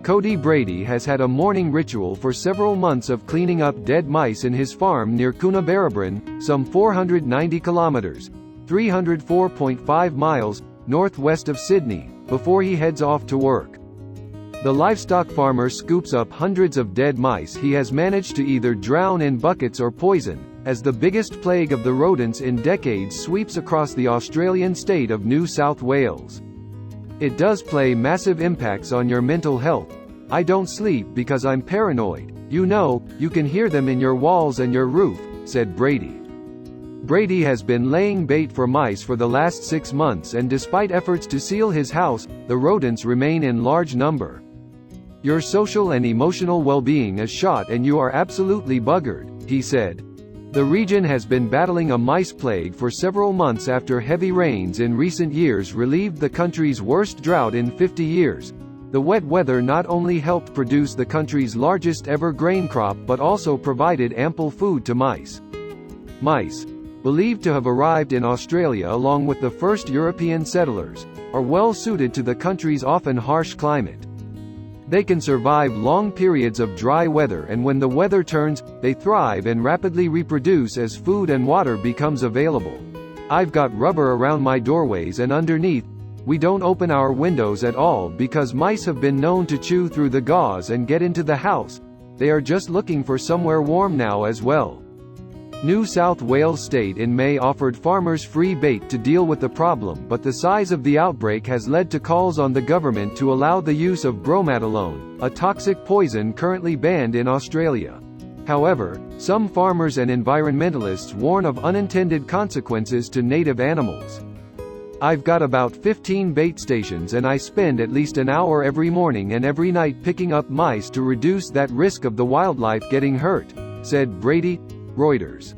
Kodi Brady has had a morning ritual for several months of cleaning up dead mice in his farm near Coonabarabran, some 490 kilometres (304.5 miles) northwest of Sydney, before he heads off to work. The livestock farmer scoops up hundreds of dead mice he has managed to either drown in buckets or poison, as the biggest plague of the rodents in decades sweeps across the Australian state of New South Wales. It does play massive impacts on your mental health. I don't sleep because I'm paranoid. You know, you can hear them in your walls and your roof, said Brady. Brady has been laying bait for mice for the last 6 months, and despite efforts to seal his house, the rodents remain in large number. Your social and emotional well-being is shot and you are absolutely buggered, he said. The region has been battling a mice plague for several months after heavy rains in recent years relieved the country's worst drought in 50 years. The wet weather not only helped produce the country's largest ever grain crop but also provided ample food to mice. Mice, believed to have arrived in Australia along with the first European settlers, are well suited to the country's often harsh climate. They can survive long periods of dry weather, and when the weather turns, they thrive and rapidly reproduce as food and water becomes available. I've got rubber around my doorways and underneath. We don't open our windows at all because mice have been known to chew through the gauze and get into the house. They are just looking for somewhere warm now as well. New South Wales State in May offered farmers free bait to deal with the problem, but the size of the outbreak has led to calls on the government to allow the use of bromadolone, a toxic poison currently banned in Australia. However, some farmers and environmentalists warn of unintended consequences to native animals. I've got about 15 bait stations and I spend at least an hour every morning and every night picking up mice to reduce that risk of the wildlife getting hurt, said Brady, Reuters.